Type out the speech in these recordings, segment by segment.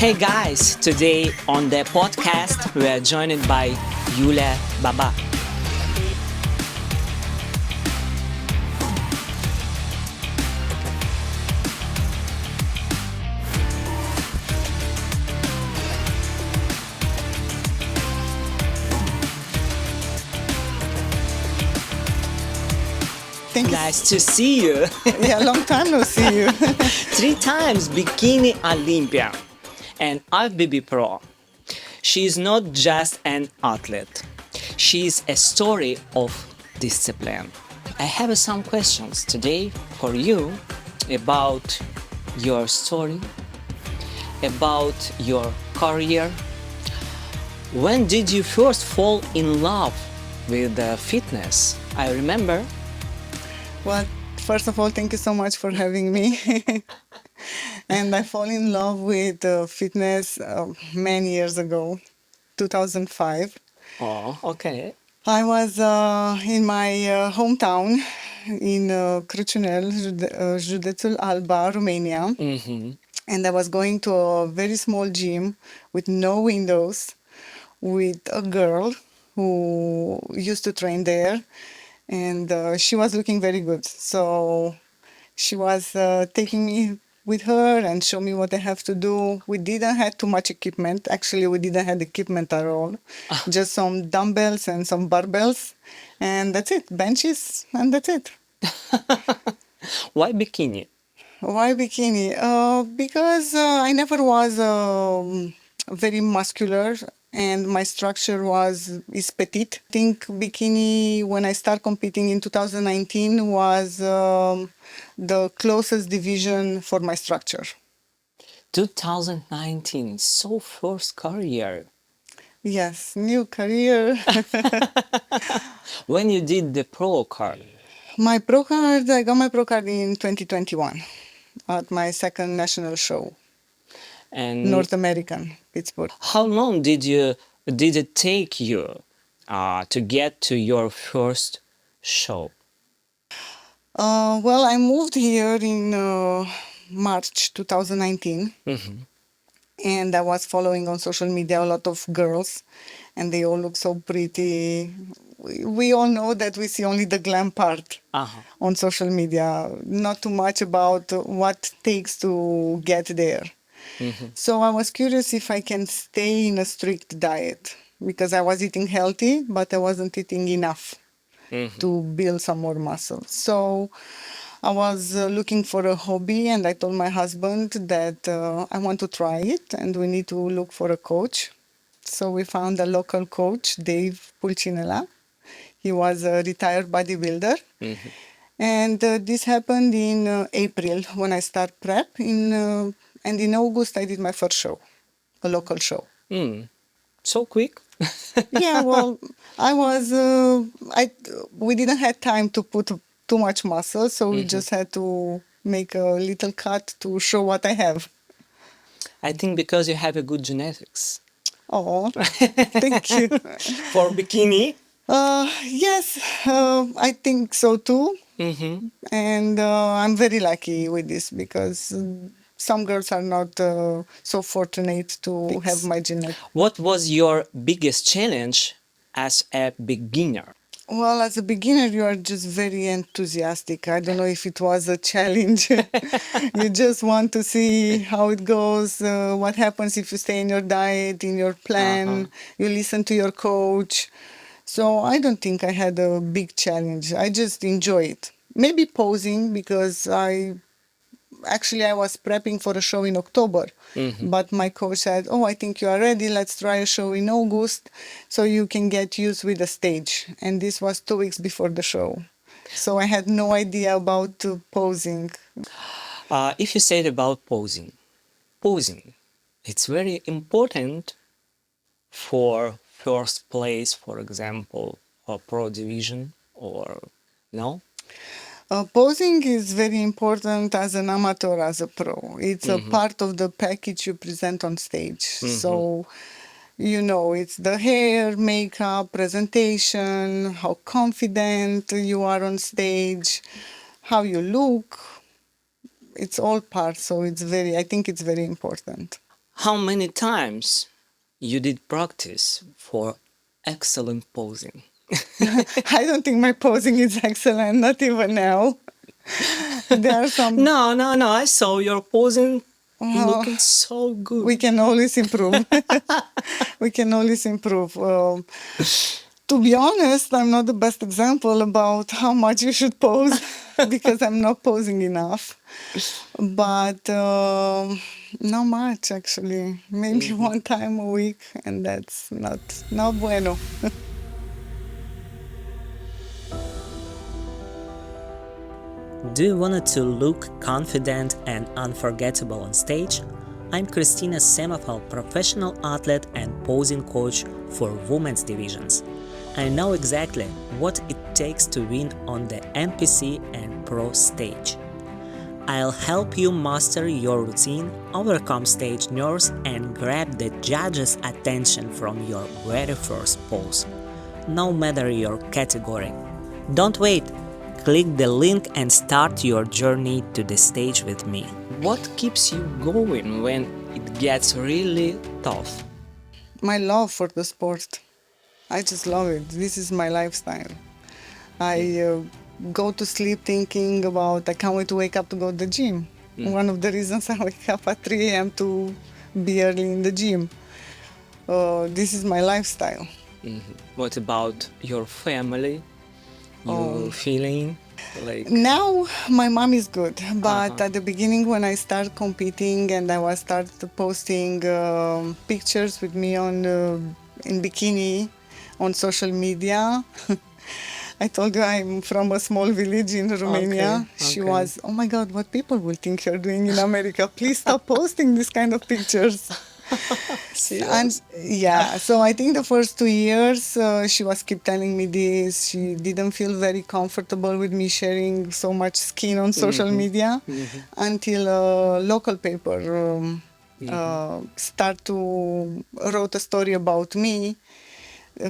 Hey guys, today on the podcast we are joined by Yulia Baba. Thank you. Nice to see you. Yeah, long time no see you. 3 times Bikini Olympia and IFBB Pro. She is not just an athlete. She is a story of discipline. I have some questions today for you about your story, about your career. When did you first fall in love with fitness? I remember. Well, first of all, thank you so much for having me. And I fall in love with fitness many years ago, 2005. Oh, okay. I was in my hometown in Crăciunel, județul Alba, Romania. And I was going to a very small gym with no windows with a girl who used to train there. And she was looking very good. So she was taking me with her and show me what I have to do. We didn't have too much equipment. Actually, we didn't have equipment at all. Just some dumbbells and some barbells. And that's it. Benches, and that's it. Why bikini? Why bikini? Because I never was very muscular and my structure is petite. I think bikini, when I started competing in 2019, was the closest division for my structure. 2019, so first career. Yes, new career. When you did the pro card? My pro card, I got my pro card in 2021 at my second national show. And North American, Pittsburgh. how long did it take you to get to your first show? Well, I moved here in March 2019. And I was following on social media a lot of girls, and they all look so pretty. We all know that we see only the glam part on social media, not too much about what takes to get there. So I was curious if I can stay in a strict diet, because I was eating healthy, but I wasn't eating enough to build some more muscle. So I was looking for a hobby, and I told my husband that I want to try it and we need to look for a coach. So we found a local coach, Dave Pulcinella. He was a retired bodybuilder. And this happened in April when I started prep. And in August, I did my first show, a local show. So quick? Yeah, well, we didn't have time to put too much muscle, so we just had to make a little cut to show what I have. I think because you have a good genetics. Oh, thank you. For bikini? Yes, I think so too. And I'm very lucky with this because some girls are not so fortunate to have my genetics. What was your biggest challenge as a beginner? Well, as a beginner, you are just very enthusiastic. I don't know if it was a challenge. You just want to see how it goes, what happens if you stay in your diet, in your plan, you listen to your coach. So I don't think I had a big challenge. I just enjoy it. Maybe posing, because I was prepping for a show in October, but my coach said, "Oh, I think you are ready. Let's try a show in August so you can get used with the stage." And this was 2 weeks before the show. So I had no idea about posing. If you said about posing, it's very important for first place, for example, a pro division, or no? Posing is very important as an amateur, as a pro. It's a part of the package you present on stage. So, it's the hair, makeup, presentation, how confident you are on stage, how you look. It's all part. So I think it's very important. how many times you did practice for excellent posing? I don't think my posing is excellent, not even now. There are some. No. I saw your posing Oh, looking so good. we can always improve. We can always improve. To be honest, I'm not the best example about how much you should pose because I'm not posing enough. But not much actually. Maybe one time a week, and that's not bueno. Do you want to look confident and unforgettable on stage? I'm Kristina Samofal, professional athlete and posing coach for women's divisions. I know exactly what it takes to win on the NPC and Pro stage. I'll help you master your routine, overcome stage nerves, and grab the judges' attention from your very first pose, no matter your category. Don't wait! Click the link and start your journey to the stage with me. What keeps you going when it gets really tough? My love for the sport. I just love it. This is my lifestyle. I go to sleep thinking about I can't wait to wake up to go to the gym. One of the reasons I wake up at 3 a.m. to be early in the gym. This is my lifestyle. What about your family? You feeling like Now my mom is good, but at the beginning when I started competing and I was started posting pictures with me on in bikini on social media. I told you I'm from a small village in Romania. She was, oh my God, what people will think you're doing in America. Please stop posting this kind of pictures. And yeah, so I think the first 2 years she was keep telling me this. She didn't feel very comfortable with me sharing so much skin on social media until a local paper start to wrote a story about me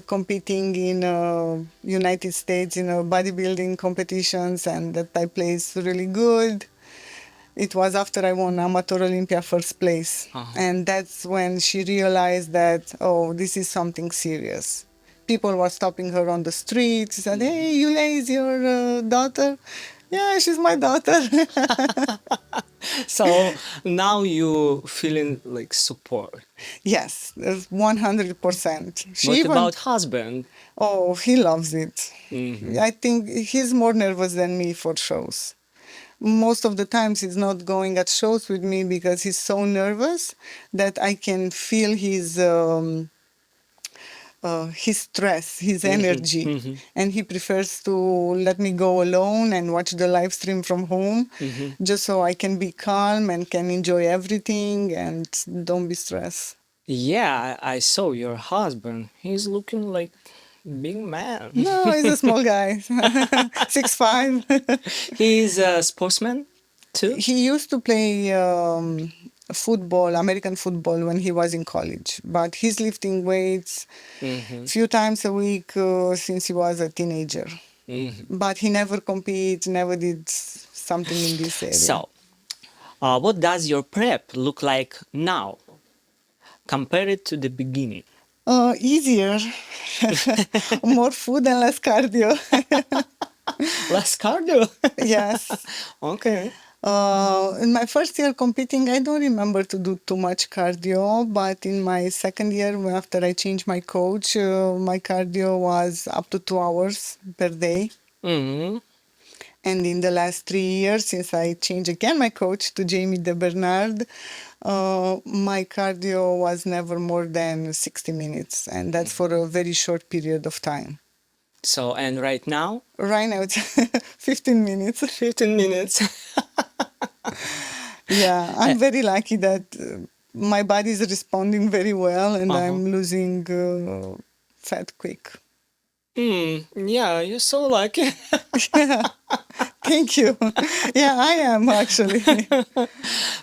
competing in United States in bodybuilding competitions, and that I placed really good. It was after I won Amateur Olympia first place. And that's when she realized that, oh, this is something serious. People were stopping her on the street. She said, hey, Yulia is your daughter? Yeah, she's my daughter. so now you feeling like support. Yes, 100%. What about husband? Oh, he loves it. I think he's more nervous than me for shows. Most of the times he's not going at shows with me because he's so nervous that I can feel his stress, his energy. And he prefers to let me go alone and watch the live stream from home just so I can be calm and can enjoy everything and don't be stressed. Yeah, I saw your husband. He's looking like big man. No, he's a small guy, 6'5". He's a sportsman too? He used to play football, American football, when he was in college. But he's lifting weights few times a week since he was a teenager. But he never competes, never did something in this area. So, what does your prep look like now compared to the beginning? Easier. More food and less cardio. Less cardio? Yes. Okay. In my first year competing, I don't remember to do too much cardio, but in my second year, after I changed my coach, my cardio was up to 2 hours per day. And in the last 3 years, since I changed again my coach to Jamie de Bernard, my cardio was never more than 60 minutes. And that's for a very short period of time. So, and right now? Right now it's 15 minutes. 15 minutes. Yeah, I'm very lucky that my body is responding very well and I'm losing fat quick. Yeah, you're so lucky. Yeah. Thank you. Yeah, I am actually.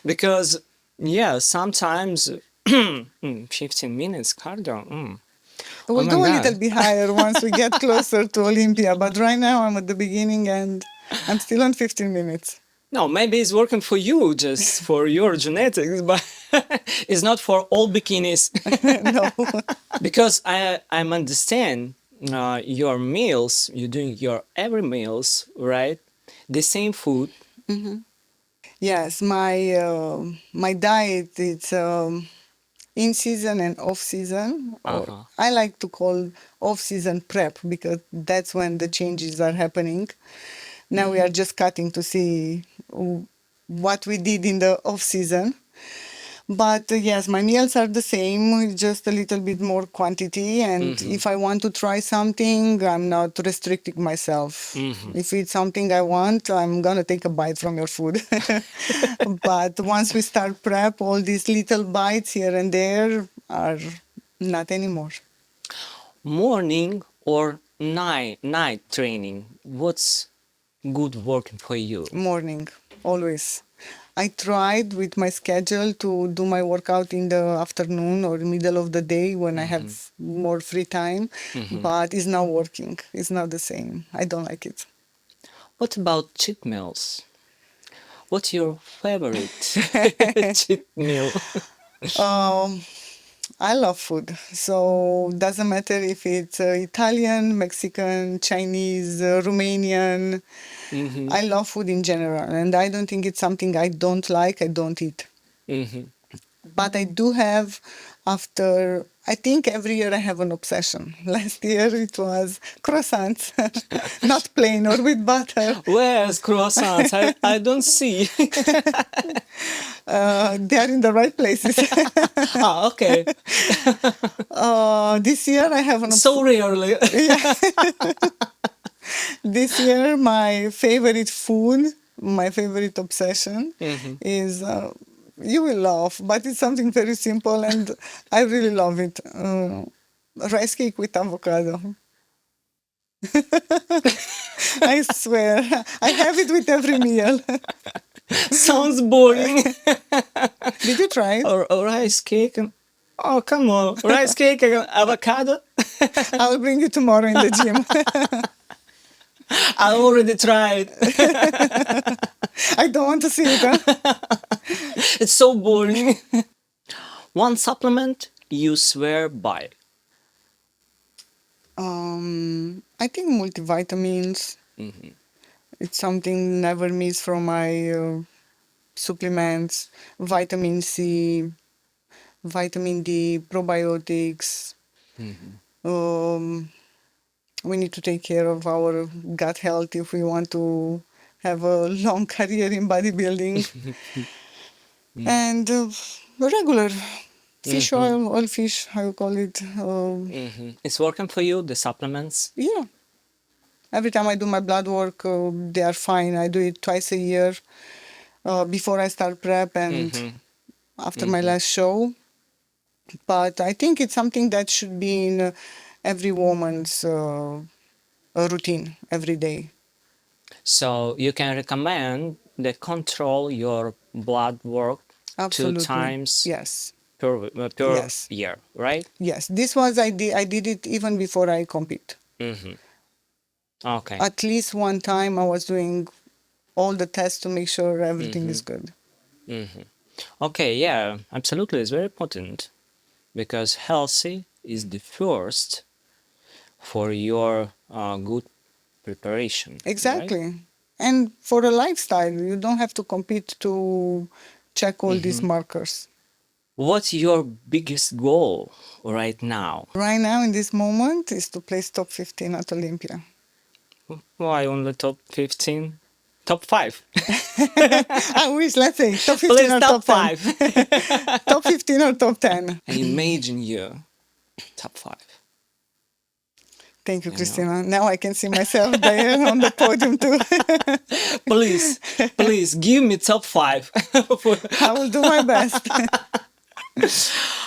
Because, yeah, sometimes 15 minutes cardio. We'll my go a God. little bit higher once we get closer to Olympia, but right now I'm at the beginning and I'm still on 15 minutes. No, maybe it's working for you, just for your genetics, but It's not for all bikinis. No. Because I'm understand your meals, you're doing your every meals, right? The same food. Yes, my diet it's in season and off season, or Uh-huh. I like to call off season prep because that's when the changes are happening. Now we are just cutting to see what we did in the off season. But yes, my meals are the same, just a little bit more quantity. And if I want to try something, I'm not restricting myself. If it's something I want, I'm gonna take a bite from your food. But once we start prep, all these little bites here and there are not anymore. Morning or night training? What's good working for you? Morning, always. I tried with my schedule to do my workout in the afternoon or middle of the day when I have more free time, but it's not working. It's not the same. I don't like it. What about cheat meals? What's your favorite cheat meal? Um, I love food, so doesn't matter if it's Italian, Mexican, Chinese, Romanian. I love food in general, and I don't think it's something I don't like. I don't eat. But I do have, after, I think every year I have an obsession. Last year it was croissants, not plain or with butter. Where's croissants? I don't see. They are in the right places. Ah, okay. This year I have an So rarely. This year my favorite food, my favorite obsession is, you will laugh, but it's something very simple and I really love it. Rice cake with avocado. I swear, I have it with every meal. Sounds boring. Did you try it? Or rice cake. Oh, come on. Rice cake and avocado? I will bring you tomorrow in the gym. I already tried. I don't want to see it. Huh? It's so boring. One supplement you swear by. I think multivitamins. It's something never miss from my supplements. Vitamin C, vitamin D, probiotics. We need to take care of our gut health if we want to have a long career in bodybuilding. And regular fish oil fish, how you call it. It's working for you, the supplements? Yeah. Every time I do my blood work, they are fine. I do it twice a year before I start prep and after my last show. But I think it's something that should be in every woman's routine every day. So you can recommend that control your blood work Absolutely. 2 times Yes. per Yes. year, right? Yes. This was I did it even before I compete. Okay. At least one time I was doing all the tests to make sure everything is good. Okay, yeah, absolutely. It's very important because healthy is the first for your good preparation. right? Exactly. And for a lifestyle, you don't have to compete to check all these markers. What's your biggest goal right now? Right now, in this moment, is to place top 15 at Olympia. Why only top 15? Top 5. I wish, let's say, top 15 Please, or top top 10. 5. Top 15 or top 10. And imagine you, top 5. Thank you, know. Kristina. Now I can see myself there on the podium too. Please, give me top 5. I will do my best.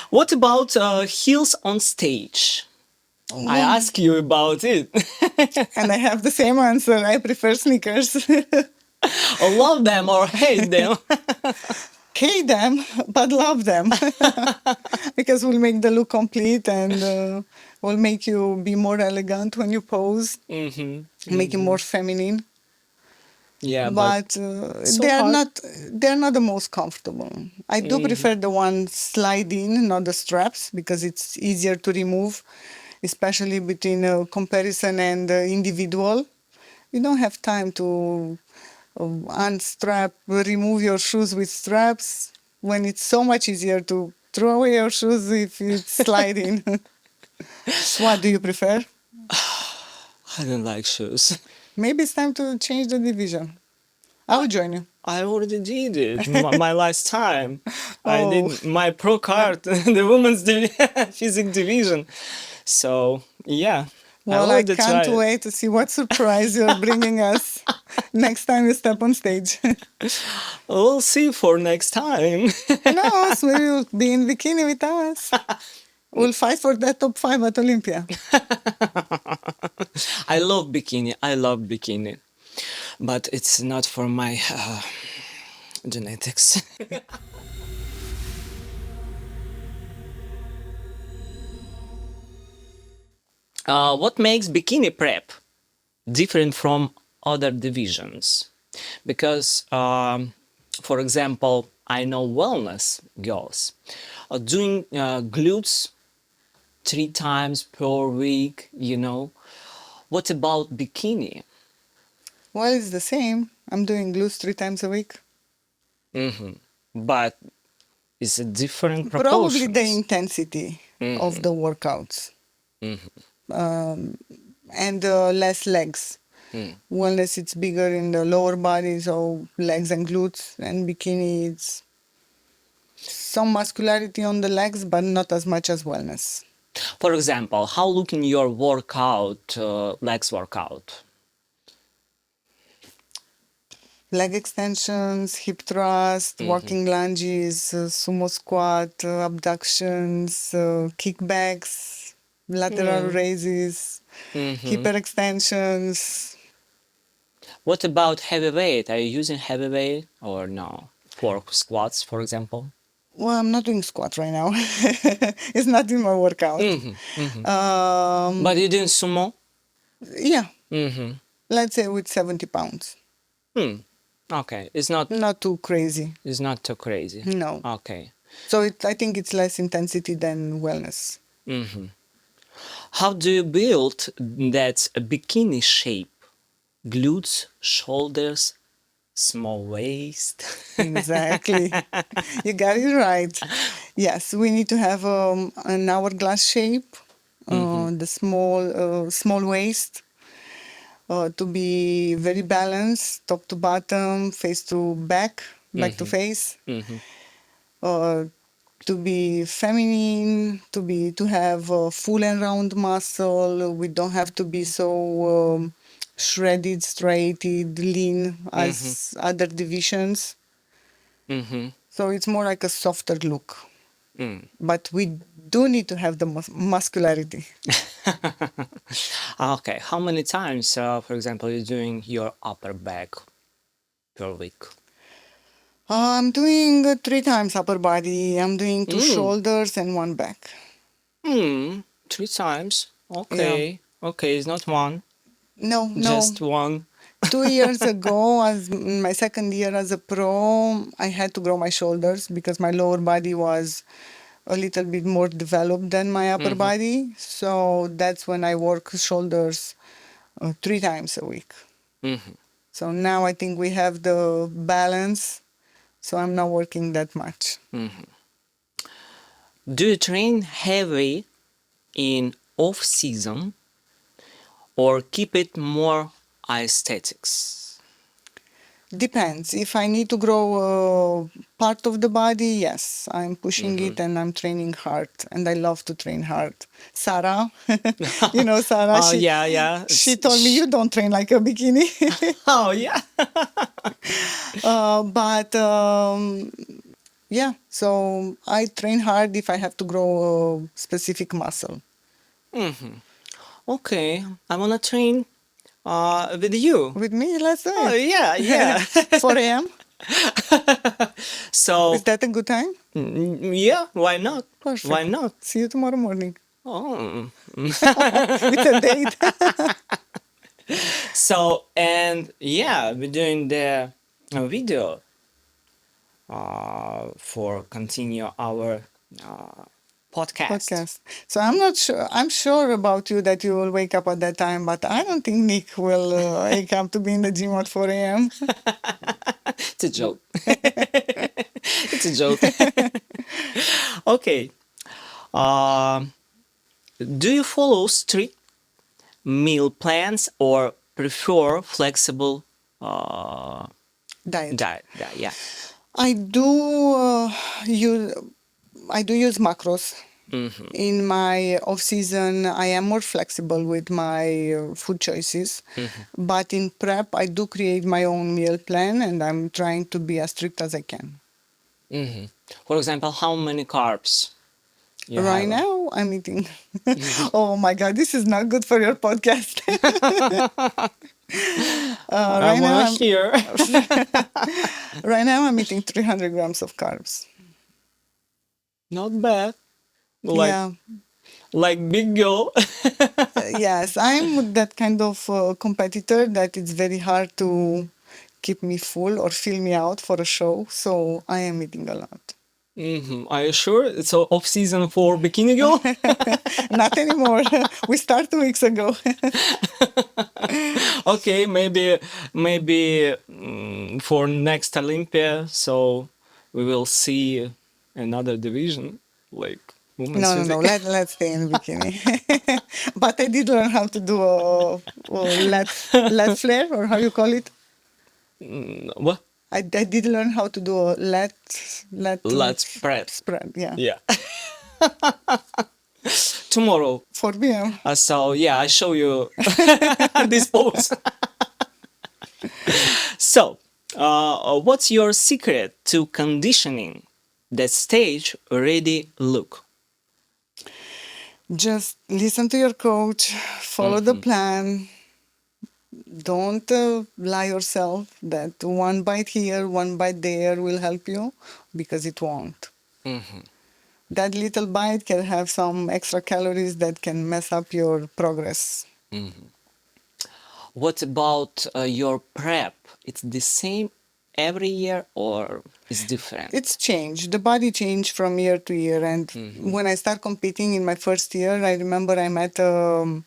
What about heels on stage? I ask you about it. And I have the same answer. I prefer sneakers. Or love them or hate them. Hate them, but love them. Because will make the look complete and will make you be more elegant when you pose. Make you more feminine. Yeah, but so they are hard. not the most comfortable. I do prefer the one slide in, not the straps, because it's easier to remove, especially between comparison and individual. You don't have time to unstrap, remove your shoes with straps, when it's so much easier to throw away your shoes if it's sliding. What do you prefer? I don't like shoes. Maybe it's time to change the division. I will join you. I already did it my last time. I Oh. did my pro card, the women's physics division. So yeah, I Well, I already can't tried. wait to see what surprise you're bringing us next time you step on stage. We'll see for next time. No, so maybe you'll be in bikini with us. We'll fight for that top 5 at Olympia. I love bikini. I love bikini, but it's not for my genetics. What makes bikini prep different from other divisions? Because, for example, I know wellness girls are doing glutes 3 times per week, you know. What about bikini? Well, it's the same. I'm doing glutes 3 times a week. But it's a different Probably the proportions. intensity of the workouts. And less legs. Wellness, it's bigger in the lower body, so legs and glutes. And bikini, it's some muscularity on the legs, but not as much as wellness. For example, how look in your workout, legs workout? Leg extensions, hip thrust, walking lunges, sumo squat, abductions, kickbacks, lateral raises, hyper extensions. What about heavy weight? Are you using heavy weight or no? For squats, for example? Well, I'm not doing squat right now. It's not in my workout. But you doing sumo? Yeah, let's say with 70 pounds. Okay, it's not Not too crazy. too crazy. No. Okay. So I think it's less intensity than wellness. How do you build that bikini shape? Glutes, shoulders, small waist. Exactly. You got it right. Yes, we need to have an hourglass shape, the small waist, to be very balanced, top to bottom, face to back, back to face. To be feminine, to have a full and round muscle. We don't have to be so shredded, striated, lean as other divisions. So it's more like a softer look. But we do need to have the muscularity. Okay, how many times, for example, you're doing your upper back per week? I'm doing 3 times upper body. I'm doing 2 shoulders and 1 back. 3 times. Okay. Okay, it's not one, No, just one. 2 years ago, as my second year as a pro, I had to grow my shoulders because my lower body was a little bit more developed than my upper body. So that's when I work shoulders 3 times a week. So now I think we have the balance. So I'm not working that much. Do you train heavy in off season or keep it more aesthetics? Depends. If I need to grow part of the body, yes, I'm pushing it and I'm training hard. And I love to train hard. Sarah, you know Sarah, Oh, yeah. she told me you don't train like a bikini. Oh, yeah. But yeah, so I train hard if I have to grow a specific muscle. Okay, I wanna train with you. With me, let's do Oh, it. yeah. 4 a.m. So, Is that a good time? yeah, why not? Perfect. Why not? See you tomorrow morning. Oh. It's a date. So, and yeah, we're doing the video for continue our podcast. Podcast. So I'm not sure. I'm sure about you that you will wake up at that time, but I don't think Nick will wake up to be in the gym at 4 a.m. It's a joke. It's a joke. Okay. Um, do you follow strict meal plans or prefer flexible Diet. diet? Yeah. I do use macros. In my off season, I am more flexible with my food choices, but in prep, I do create my own meal plan, and I'm trying to be as strict as I can. For example, how many carbs you Right have? now, I'm eating. Oh my God, this is not good for your podcast. I want to hear. Right now, I'm eating 300 grams of carbs. Not bad. Like Yeah. like big girl. Yes, I'm that kind of competitor that it's very hard to keep me full or fill me out for a show. So I am eating a lot. Are you sure it's off season for Bikini Girl? Not anymore. We started 2 weeks ago. Okay, maybe for next Olympia, so we will see another division like women's No. physique. Let's stay in bikini. But I did learn how to do a lat flare, or how you call it. What? I did learn how to do a lat Let's spread. spread. Yeah. Yeah. Tomorrow. 4 p.m. So yeah, I show you this pose. So, what's your secret to conditioning that stage ready look? Just listen to your coach, follow the plan. Don't lie yourself that one bite here, one bite there will help you, because it won't. That little bite can have some extra calories that can mess up your progress. What about your prep? It's the same every year or it's different? It's changed. The body changed from year to year. And when I start competing in my first year, I remember I met a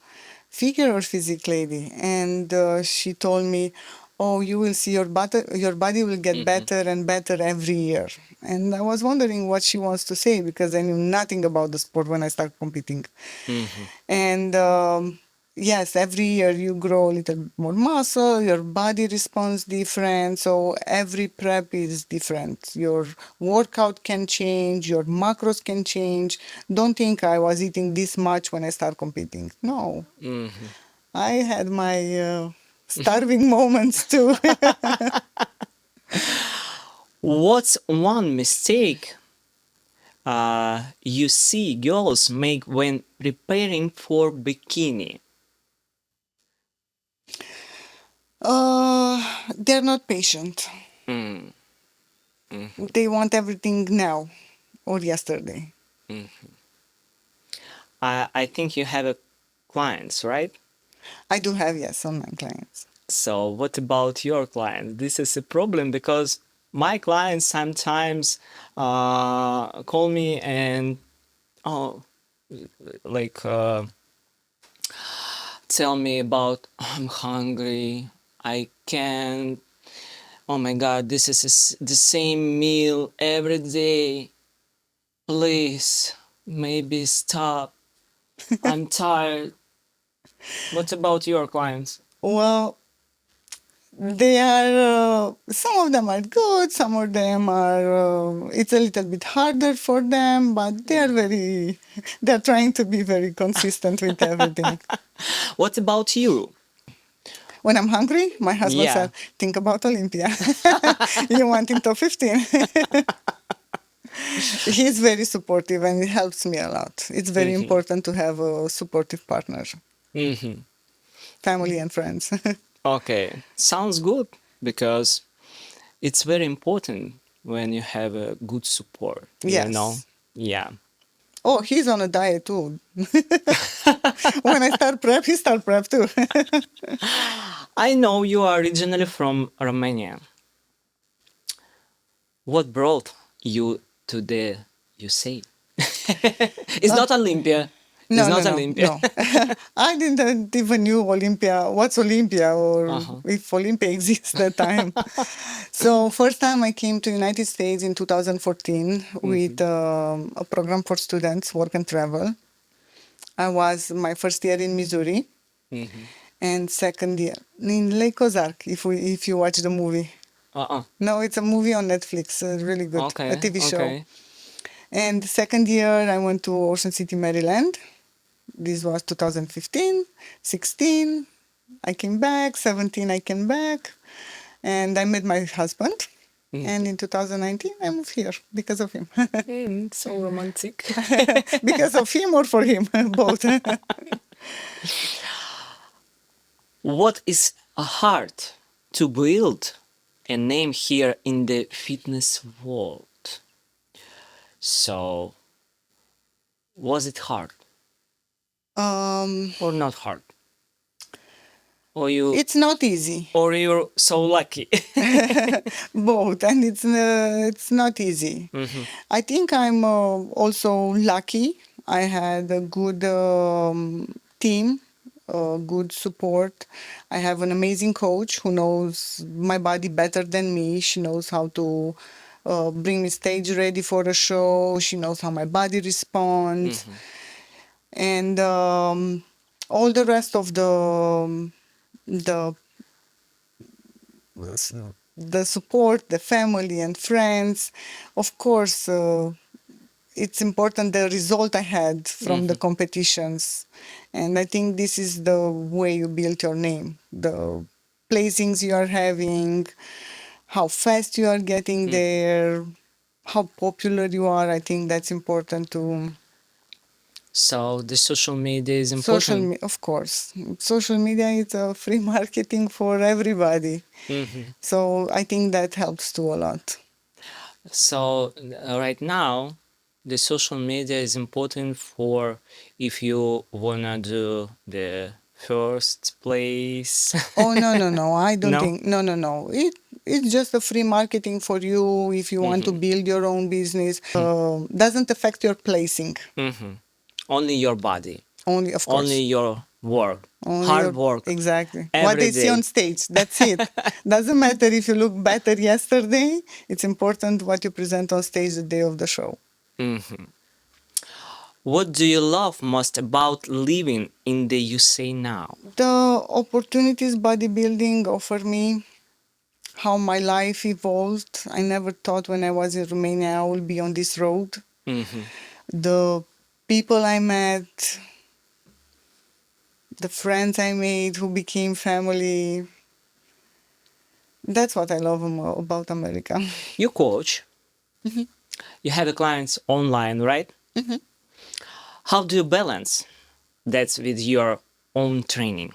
figure or physique lady, and she told me, "Oh, you will see your body will get better and better every year." And I was wondering what she wants to say, because I knew nothing about the sport when I started competing. And yes, every year you grow a little more muscle, your body responds different. So every prep is different. Your workout can change, your macros can change. Don't think I was eating this much when I started competing. No, I had my starving moments too. What's one mistake you see girls make when preparing for bikini? They're not patient. They want everything now or yesterday. I think you have a clients, right? I do have, yes, online clients. So what about your clients? This is a problem because my clients sometimes call me and like tell me about I'm hungry, I can't. Oh my God, this is the same meal every day. Please, maybe stop. I'm tired. What about your clients? Well, they are, some of them are good, some of them are, it's a little bit harder for them, but they are they're trying to be very consistent with everything. What about you? When I'm hungry, my husband Yeah. said, think about Olympia. You want in top 15. He's very supportive and it helps me a lot. It's very important to have a supportive partner, family and friends. Okay, sounds good because it's very important when you have a good support, you Yes. know? Yeah. Oh, he's on a diet too. When I start prep, he start prep too. I know you are originally from Romania. What brought you to the USA? It's not Olympia. It's No, no, not no, Olympia. no. I didn't even knew Olympia. What's Olympia, or if Olympia exists that time. So first time I came to United States in 2014 with a program for students, work and travel. I was my first year in Missouri and second year in Lake Ozark. If you watch the movie, no, it's a movie on Netflix. Really good, a Okay, TV show. okay. And the second year I went to Ocean City, Maryland. This was 2015, 16. I came back, 17 I came back, and I met my husband. And in 2019 I moved here because of him. So romantic. Because of him or for him, both. What is hard to build a name here in the fitness world? So, was it hard or not hard? Or It's not easy. or you're so lucky? Both, and it's not easy. I think I'm also lucky. I had a good team, good support. I have an amazing coach who knows my body better than me. She knows how to bring me stage ready for a show. She knows how my body responds, and all the rest of the the support, the family and friends. Of course, it's important the result I had from the competitions. And I think this is the way you build your name. The placings you are having, how fast you are getting there, how popular you are. I think that's important to... So the social media is important. Of course. Social media is a free marketing for everybody. So I think that helps too a lot. So right now, the social media is important for if you wanna do the first place. Oh, no. I don't No? think. No. It's just a free marketing for you if you want to build your own business. Doesn't affect your placing. Only your body. Only, of course. Only your work. Only Hard work. Exactly. Every What they see day. on stage. That's it. Doesn't matter if you look better yesterday. It's important what you present on stage the day of the show. What do you love most about living in the USA now? The opportunities bodybuilding offer me, how my life evolved. I never thought when I was in Romania I would be on this road. The people I met, the friends I made who became family. That's what I love about America. You coach. You have clients online, right? How do you balance that with your own training?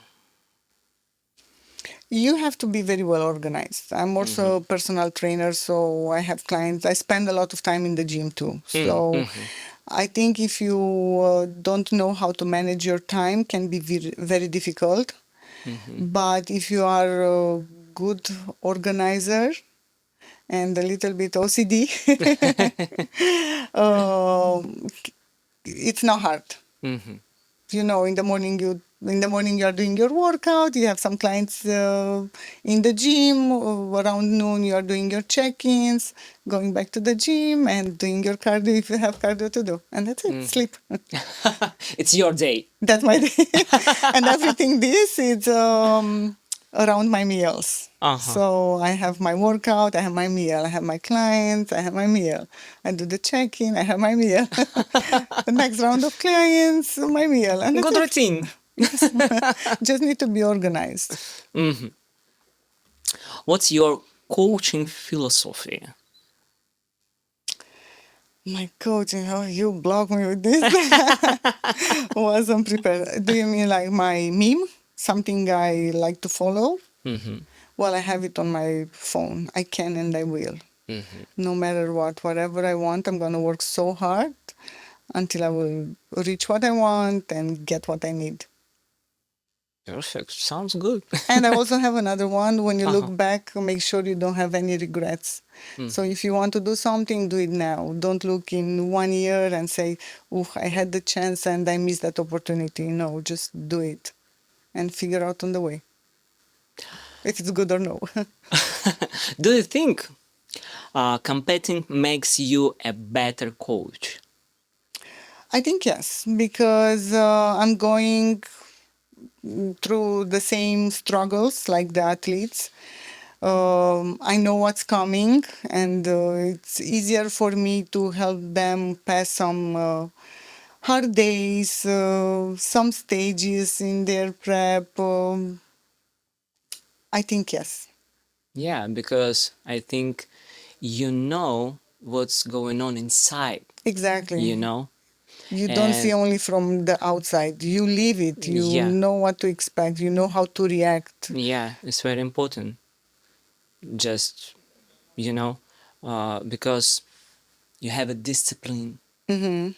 You have to be very well organized. I'm also a personal trainer, so I have clients. I spend a lot of time in the gym too. So I think if you don't know how to manage your time, can be very difficult. But if you are a good organizer and a little bit OCD, it's not hard. You know, in the morning you are doing your workout. You have some clients in the gym. Around noon you are doing your check-ins, going back to the gym and doing your cardio if you have cardio to do, and that's it. Sleep. It's your day. That's my day. And everything this is around my meals. So I have my workout, I have my meal, I have my clients, I have my meal. I do the check-in, I have my meal. The next round of clients, my meal. And Good routine. just need to be organized. What's your coaching philosophy? My coaching, oh, you block me with this. Wasn't prepared. Do you mean like my meme? Something I like to follow? Well, I have it on my phone. I can and I will. No matter what, whatever I want, I'm going to work so hard until I will reach what I want and get what I need. Perfect. Sounds good. And I also have another one. When you Uh-huh. look back, make sure you don't have any regrets. So if you want to do something, do it now. Don't look in 1 year and say, "Oh, I had the chance and I missed that opportunity." No, just do it and figure out on the way if it's good or no. Do you think competing makes you a better coach? I think yes, because I'm going through the same struggles like the athletes. I know what's coming, and it's easier for me to help them pass some hard days, some stages in their prep. I think yes. Yeah, because I think you know what's going on inside, Exactly. you know? You don't see And only from the outside. You live it. You yeah, know what to expect. You know how to react. yeah, it's very important. Just, you know, because you have a discipline. Hmm.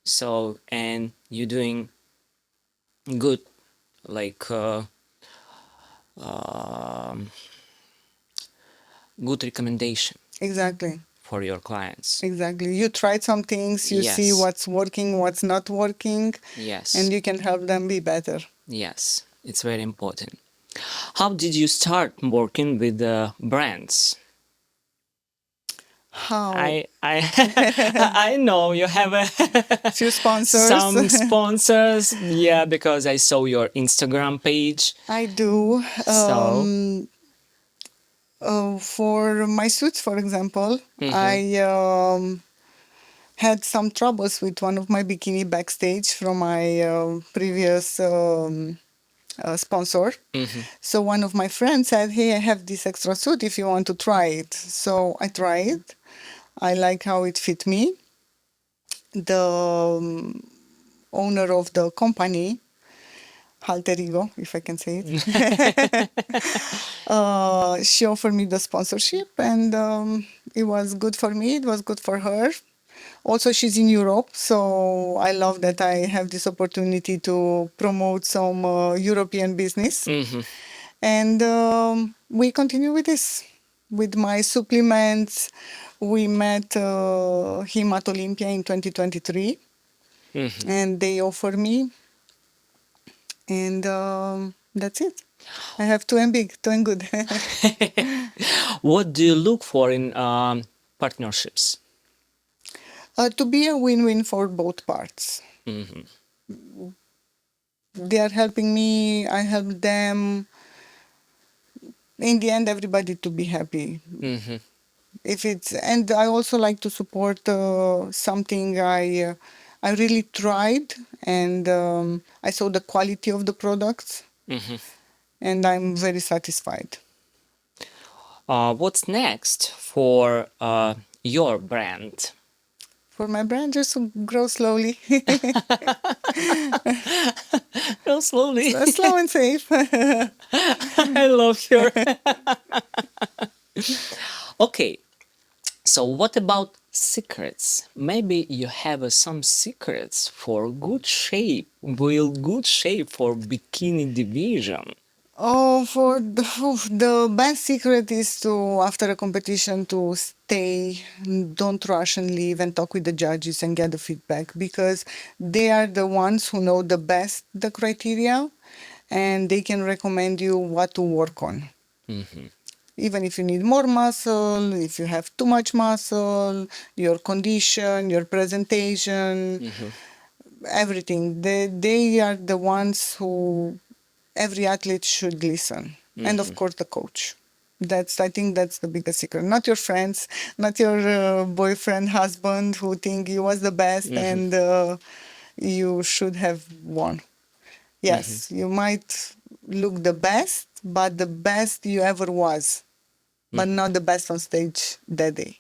So, and you're doing good, like, um good recommendation Exactly. for your clients. Exactly. You tried some things, you see Yes, what's working, what's not working, yes, and you can help them be better. yes. It's very important. How did you start working with the brands? How? I I know you have Few sponsors. some sponsors. Yeah, because I saw your Instagram page. I do. So, For my suits, for example, mhm, I had some troubles with one of my bikini backstage from my previous sponsor. mhm, So one of my friends said, "Hey, I have this extra suit if you want to try it." So I tried. I like how it fit me. The owner of the company, alter ego, if I can say it, she offered me the sponsorship, and it was good for me. It was good for her. Also, she's in Europe, so I love that I have this opportunity to promote some European business. mhm, And we continue with this. With my supplements, we met him at Olympia in 2023, mhm. and they offer me, and that's it. I have two and big, two and good. What do you look for in partnerships? To be a win-win for both parts. Mhm, They are helping me, I help them. In the end, everybody to be happy. mhm, If it's, and I also like to support something I really tried, and I saw the quality of the products, mhm. and I'm very satisfied. What's next for your brand? For my brand, just grow slowly, Go slowly. slow and safe. I love your. Okay, so what about secrets? Maybe you have some secrets for good shape, good shape for bikini division. Oh, for the best secret is to, after a competition, to stay, don't rush and leave and talk with the judges and get the feedback, because they are the ones who know the best the criteria, and they can recommend you what to work on. Mhm, Even if you need more muscle, if you have too much muscle, your condition, your presentation, mhm, everything. They are the ones who every athlete should listen. And of mhm, course, the coach. I think that's the biggest secret. Not your friends, not your boyfriend, husband who think you was the best mhm, and you should have won. mhm. Yes, you might look the best, but the best you ever was, but not the best on stage that day.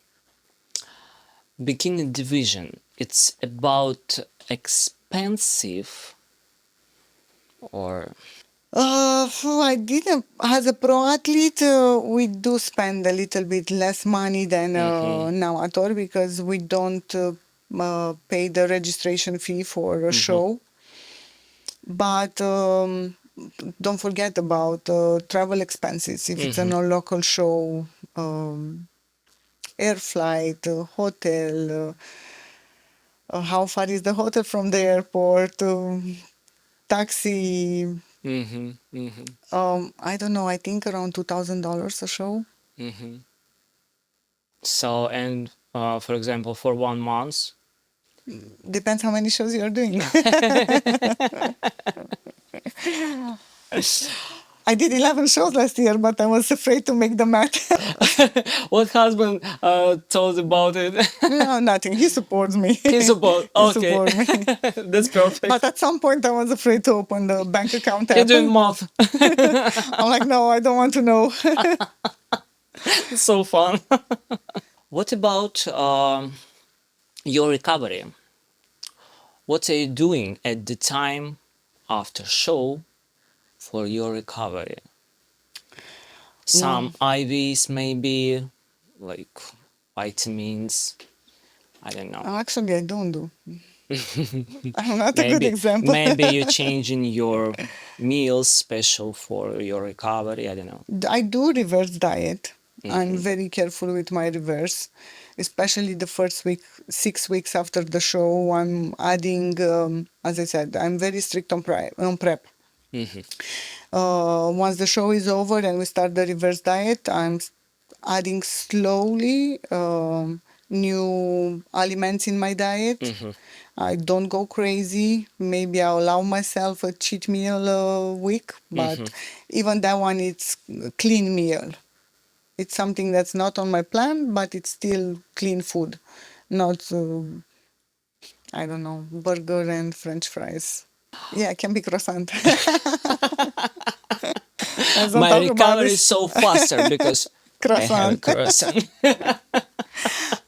Bikini division. It's about expensive or. I didn't. As a pro athlete, we do spend a little bit less money than Mhm, an amateur, because we don't pay the registration fee for a show. But don't forget about travel expenses. If it's a non-local show, air flight, hotel, how far is the hotel from the airport, taxi. I don't know, I think around $2,000 a show. So, and for example, for 1 month, Depends how many shows you're doing. I did 11 shows last year, but I was afraid to make the math. what husband told about it? No, nothing. He supports me. He support. He Okay, supports me. that's perfect. But at some point, I was afraid to open the bank account You're app. doing math. I'm like, no, I don't want to know. It's so fun. What about your recovery? What are you doing at the time after show for your recovery? Some IVs maybe, like vitamins, I don't know. Actually, I don't do. I'm not a good example. Maybe you're changing your meals special for your recovery, I don't know. I do reverse diet. I'm very careful with my reverse, especially the first week, 6 weeks after the show. I'm adding, as I said, I'm very strict on prep. Once the show is over and we start the reverse diet, I'm adding slowly new elements in my diet. I don't go crazy. Maybe I allow myself a cheat meal a week, but even that one, it's a clean meal. It's something that's not on my plan, but it's still clean food, not, I don't know, burger and French fries. Yeah, it can be croissant. My recovery is so faster because I have a croissant.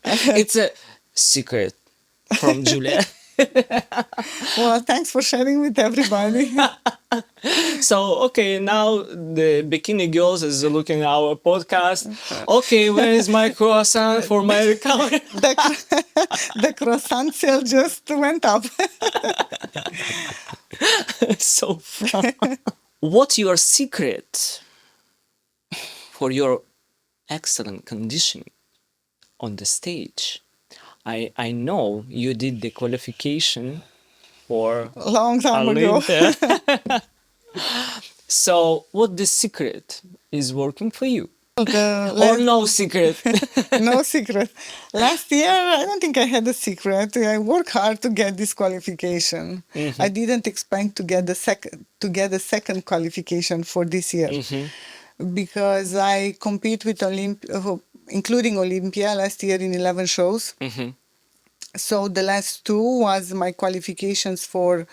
It's a secret from Julia. Well, thanks for sharing with everybody. So, okay, now the Bikini Girls is looking at our podcast. Okay, where is my croissant for my recovery? The croissant sale just went up. So fun. What's your secret for your excellent conditioning on the stage? I know you did the qualification for A long time ago. Olympia. So, what the secret is working for you? Or no secret? No secret. Last year, I don't think I had a secret. I worked hard to get this qualification. I didn't expect to get the second qualification for this year, because I compete with including Olympia last year in 11 shows. So the last two was my qualifications for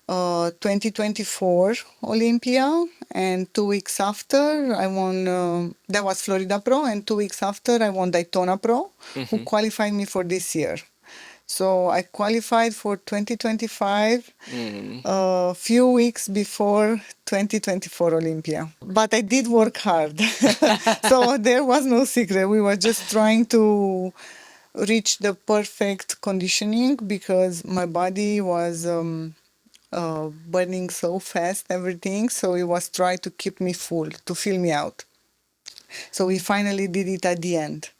2024 Olympia, and 2 weeks after I won, that was Florida Pro, and 2 weeks after I won Daytona Pro, who qualified me for this year. So I qualified for 2025 a few weeks before 2024 Olympia. But I did work hard. So there was no secret. We were just trying to reach the perfect conditioning, because my body was burning so fast, everything. So it was trying to keep me full, to fill me out. So we finally did it at the end.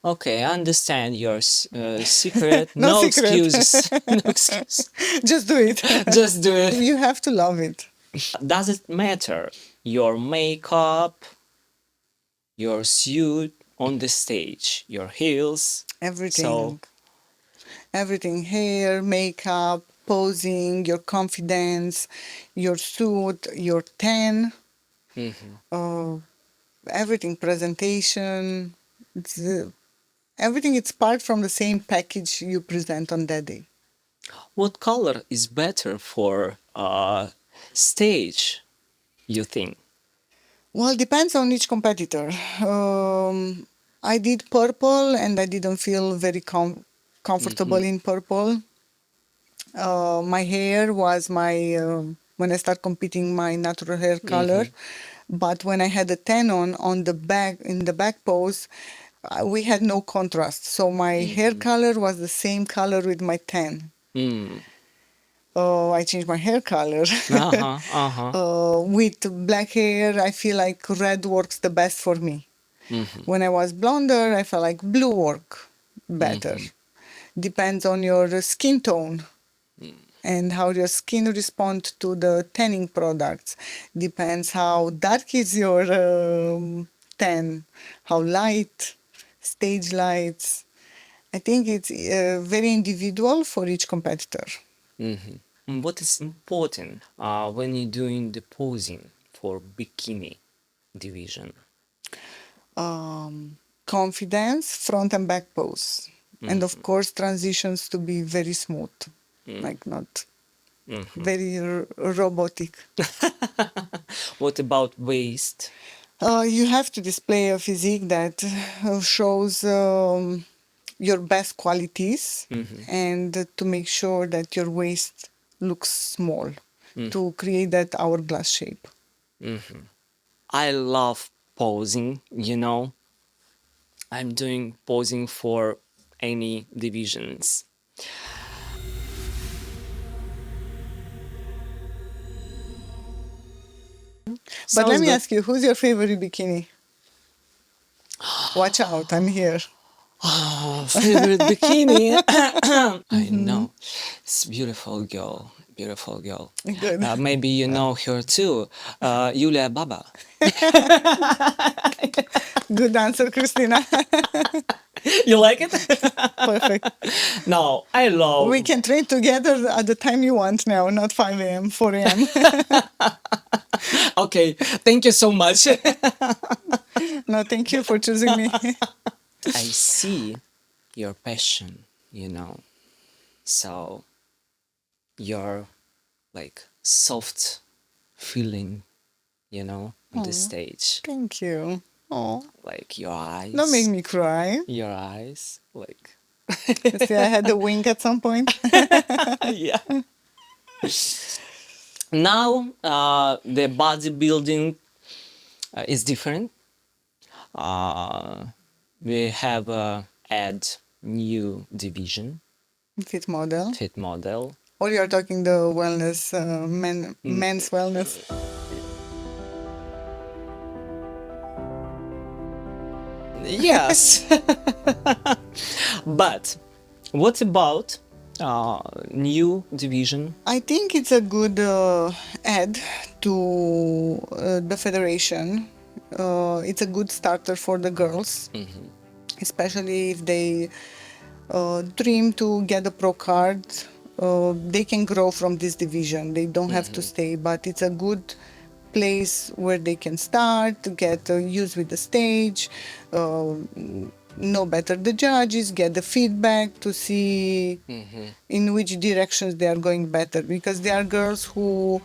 Okay, I understand your secret. No secret. Excuses. No excuses. Just do it. Just do it. You have to love it. Does it matter your makeup, your suit on the stage, your heels? Everything. So, Everything. Hair, makeup, posing, your confidence, your suit, your tan. Everything. Presentation. Everything is part from the same package you present on that day. what color is better for stage, you think? Well, depends on each competitor. I did purple and I didn't feel very comfortable in purple. My hair was when I started competing, my natural hair color. But when I had a tan on the back, in the back pose, we had no contrast. So my hair color was the same color with my tan. Mm. Oh, I changed my hair color. Uh-huh, uh-huh. With black hair, I feel like red works the best for me. When I was blonder, I felt like blue work better. Depends on your skin tone and how your skin respond to the tanning products. Depends how dark is your tan, how light, stage lights. I think it's very individual for each competitor. And what is important when you're doing the posing for bikini division? Confidence, front and back pose. And of course, transitions to be very smooth, like not very robotic. What about waist? You have to display a physique that shows your best qualities and to make sure that your waist looks small to create that hourglass shape. I love posing, you know. I'm doing posing for any divisions. But let Sounds me good. ask you, who's your favorite bikini? Watch out, I'm here. Oh, favorite bikini. I know. It's beautiful girl. Beautiful girl. Good. Maybe you know her too. Yulia Baba. Good answer, Kristina. You like it? Perfect. No, I love. We can train together at the time you want now, not 5 a.m., 4 a.m. Okay, thank you so much. No, thank you for choosing me. I see your passion, you know. So your like soft feeling, you know, on the stage. Thank you. Oh, Like your eyes. don't make me cry. Your eyes, like See, I had a wink at some point. yeah. Now the bodybuilding is different. We have add new division, Fit model. fit model. Or you're talking the wellness, men's wellness. Yes. But what about new division? I think it's a good add to the federation. It's a good starter for the girls, especially if they dream to get a pro card. They can grow from this division. They don't have to stay, but it's a good place where they can start, get used with the stage, know better the judges, get the feedback to see in which directions they are going better. Because there are girls who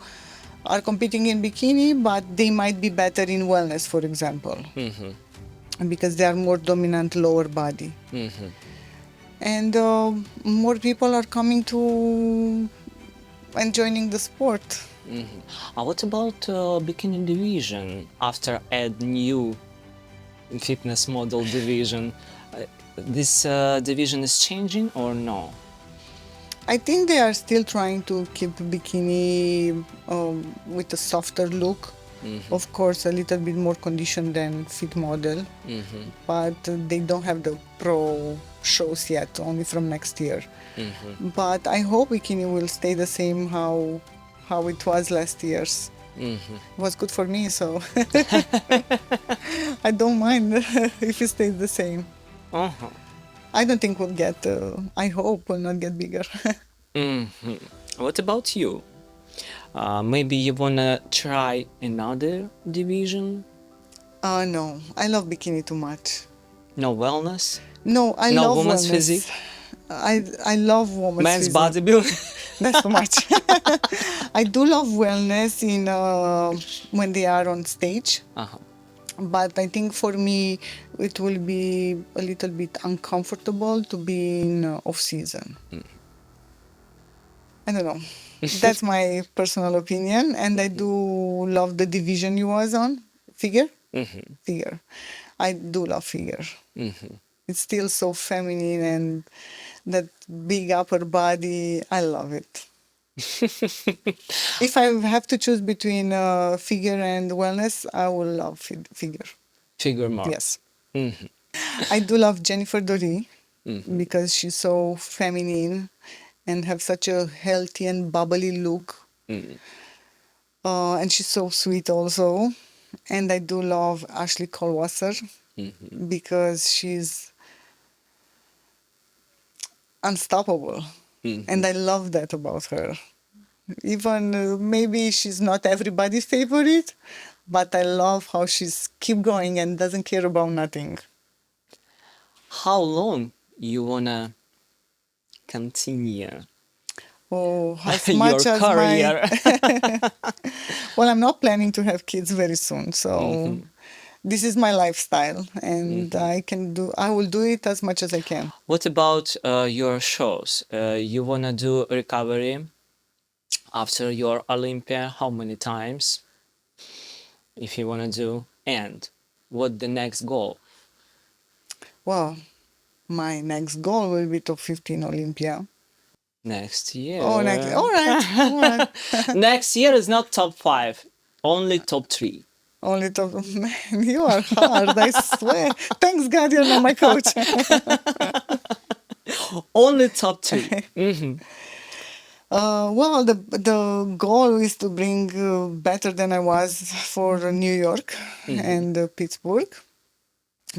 are competing in bikini, but they might be better in wellness, for example, because they are more dominant lower body. And more people are coming to and joining the sport. What about bikini division after add new fitness model division? This division is changing or no? I think they are still trying to keep bikini with a softer look. Of course, a little bit more conditioned than fit model, but they don't have the pro shows yet, only from next year. But I hope bikini will stay the same how it was last year's. It was good for me, so I don't mind if it stays the same. I don't think we'll get, I hope we'll not get bigger. What about you? Maybe you wanna try another division? No, I love bikini too much. No wellness? No, I No love women's wellness. physique? I love women's Men's physique. bodybuilding? That's too much. I do love wellness in when they are on stage. But I think for me, it will be a little bit uncomfortable to be in off season. I don't know. That's my personal opinion, and I do love the division you was on. Figure. I do love figure. It's still so feminine, and that big upper body, I love it. If I have to choose between figure and wellness, I will love figure. Figure more. Yes. I do love Jennifer Dory because she's so feminine and have such a healthy and bubbly look. And she's so sweet also. And I do love Ashley Colwasser because she's unstoppable. And I love that about her. Even maybe she's not everybody's favorite, but I love how she's keep going and doesn't care about nothing. How long you wanna continue Oh, as your much as career? well, I'm not planning to have kids very soon, so this is my lifestyle, and I will do it as much as I can. What about your shows? You wanna do recovery after your Olympia? How many times? If you wanna do, and what the next goal? Well, my next goal will be top 15 Olympia. Next year. Oh, next, all right. Next year is not top 5, only top 3. Only top, man, you are hard, I swear. Thanks God you're not my coach. Only top 3. Well, the goal is to bring better than I was for New York and Pittsburgh,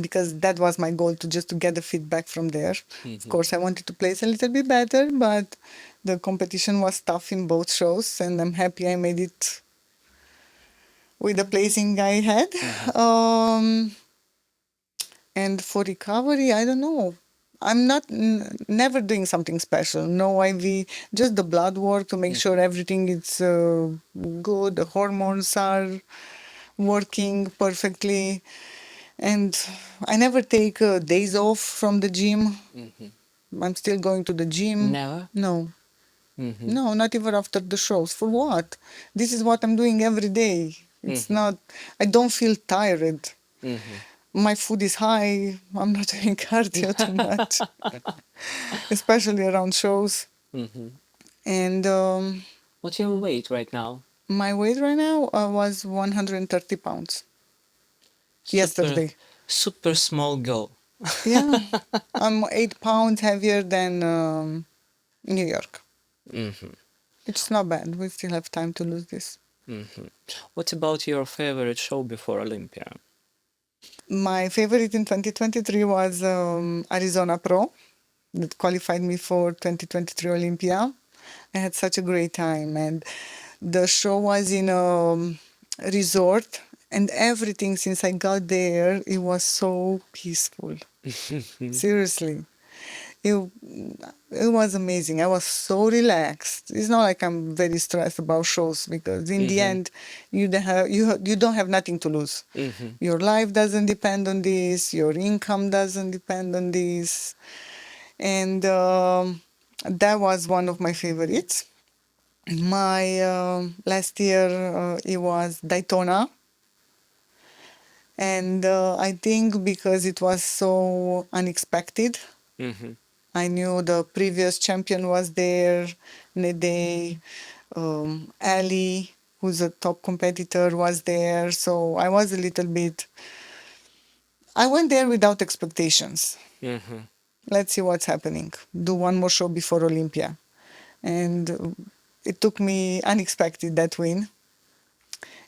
because that was my goal, to get the feedback from there. Of course, I wanted to place a little bit better, but the competition was tough in both shows, and I'm happy I made it with the placing I had. And for recovery, I don't know. I'm never doing something special. No IV, just the blood work to make sure everything is good. The hormones are working perfectly. And I never take days off from the gym. I'm still going to the gym. Never? No. No, not even after the shows. For what? This is what I'm doing every day. It's not, I don't feel tired. My food is high. I'm not doing cardio too much, especially around shows. And What's your weight right now? my weight right now was 130 pounds yesterday. Super small girl. Yeah, I'm 8 pounds heavier than New York. It's not bad. We still have time to lose this. What about your favorite show before Olympia? My favorite in 2023 was Arizona Pro, that qualified me for 2023 Olympia. I had such a great time, and the show was in a resort, and everything since I got there, it was so peaceful. Seriously. It was amazing. I was so relaxed. It's not like I'm very stressed about shows, because in the end, you don't have nothing to lose. Your life doesn't depend on this. Your income doesn't depend on this. And that was one of my favorites. My last year it was Daytona. And I think because it was so unexpected, I knew the previous champion was there, Nede, Ali, who's a top competitor, was there. So I was a little bit... I went there without expectations. Let's see what's happening. Do one more show before Olympia. And it took me unexpected, that win.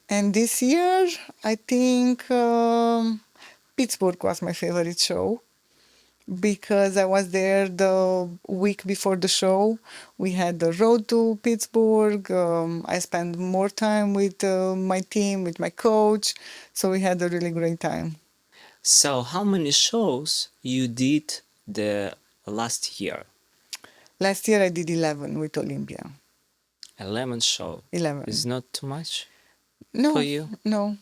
And this year, I think Pittsburgh was my favorite show, because I was there the week before the show. We had the road to Pittsburgh. I spent more time with my team, with my coach. So we had a really great time. So how many shows you did the last year? Last year I did 11 with Olympia. 11 show. 11. Is not too much No, for you? no.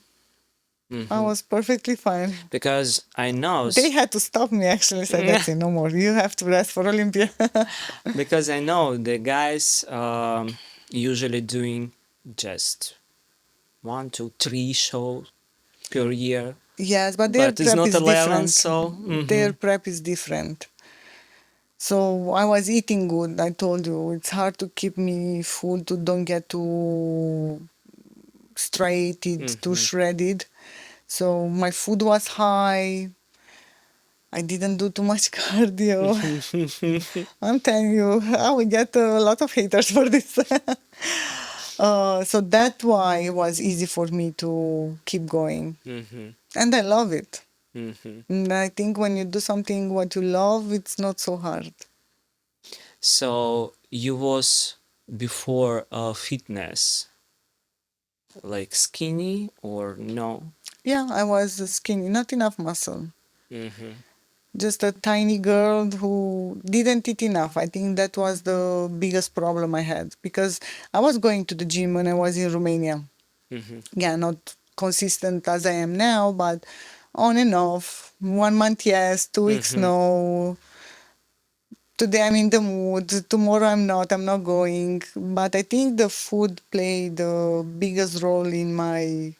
I was perfectly fine. Because I know... They had to stop me, actually. Said, that's it, no more. You have to rest for Olympia. Because I know the guys usually doing just 1, 2, 3 shows per year. Yes, but their But it's prep not is 11, different. so Their prep is different. So I was eating good. I told you it's hard to keep me full, to don't get too straight, too shredded. So my food was high. I didn't do too much cardio. I'm telling you, I will get a lot of haters for this. So that's why it was easy for me to keep going. And I love it. And I think when you do something what you love, it's not so hard. So you was before fitness like skinny or no? Yeah, I was skinny, not enough muscle. Just a tiny girl who didn't eat enough. I think that was the biggest problem I had, because I was going to the gym when I was in Romania. Yeah, not consistent as I am now, but on and off. 1 month yes, 2 weeks no. Today I'm in the mood, tomorrow I'm not going. But I think the food played the biggest role in my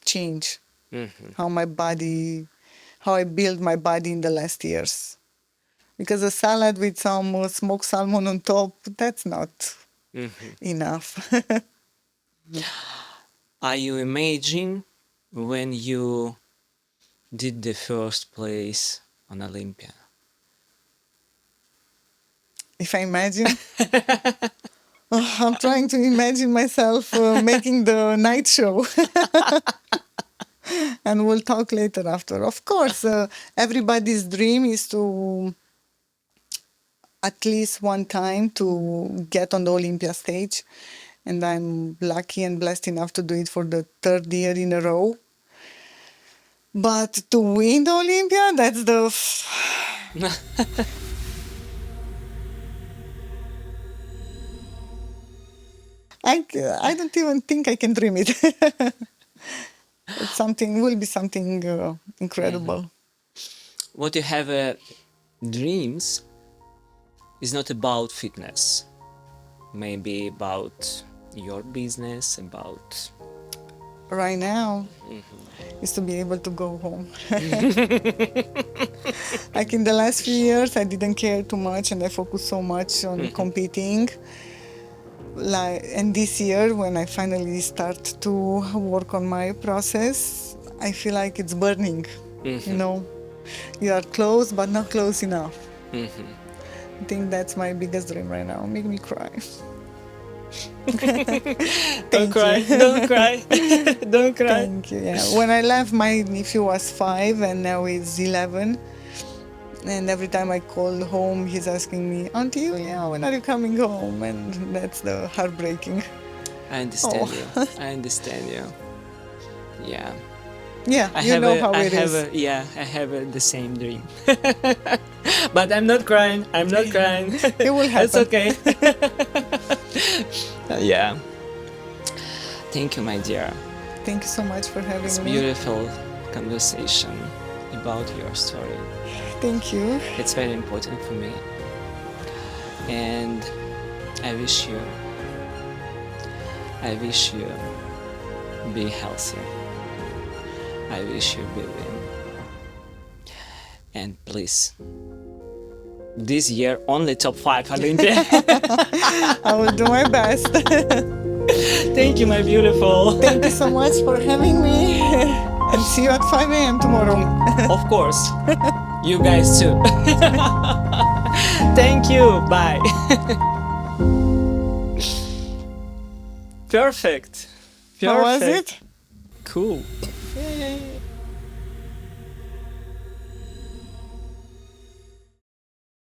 change. How I built my body in the last years. Because a salad with some smoked salmon on top, that's not enough. Are you imagine when you did the first place on Olympia? If I imagine, I'm trying to imagine myself making the night show. And we'll talk later after. Of course, everybody's dream is to at least one time to get on the Olympia stage. And I'm lucky and blessed enough to do it for the 3rd year in a row. But to win the Olympia, that's the... I don't even think I can dream it. Will be something incredible. What you have dreams is not about fitness. Maybe about your business, about... Right now is to be able to go home. Like in the last few years, I didn't care too much and I focused so much on competing. And this year, when I finally start to work on my process, I feel like it's burning. You know, you are close, but not close enough. I think that's my biggest dream right now. Make me cry. Don't cry, don't cry, don't cry. Thank you. Yeah. When I left, my nephew was 5 and now he's 11. And every time I call home, he's asking me, Auntie Yulia, when are you coming home? And that's the heartbreaking. I understand you. I understand you. Yeah. Yeah, I you know how it is. I have the same dream. But I'm not crying. I'm not crying. It will happen. It's okay. Yeah. Thank you, my dear. Thank you so much for having It's me. beautiful conversation about your story. Thank you. It's very important for me. And I wish you be healthy. I wish you be win. And please, this year only top 5 Olympia. I will do my best. Thank you, my beautiful. Thank you so much for having me. And see you at 5 a.m. tomorrow. Of course. You guys too. Thank you. Bye. Perfect. How was it? Cool.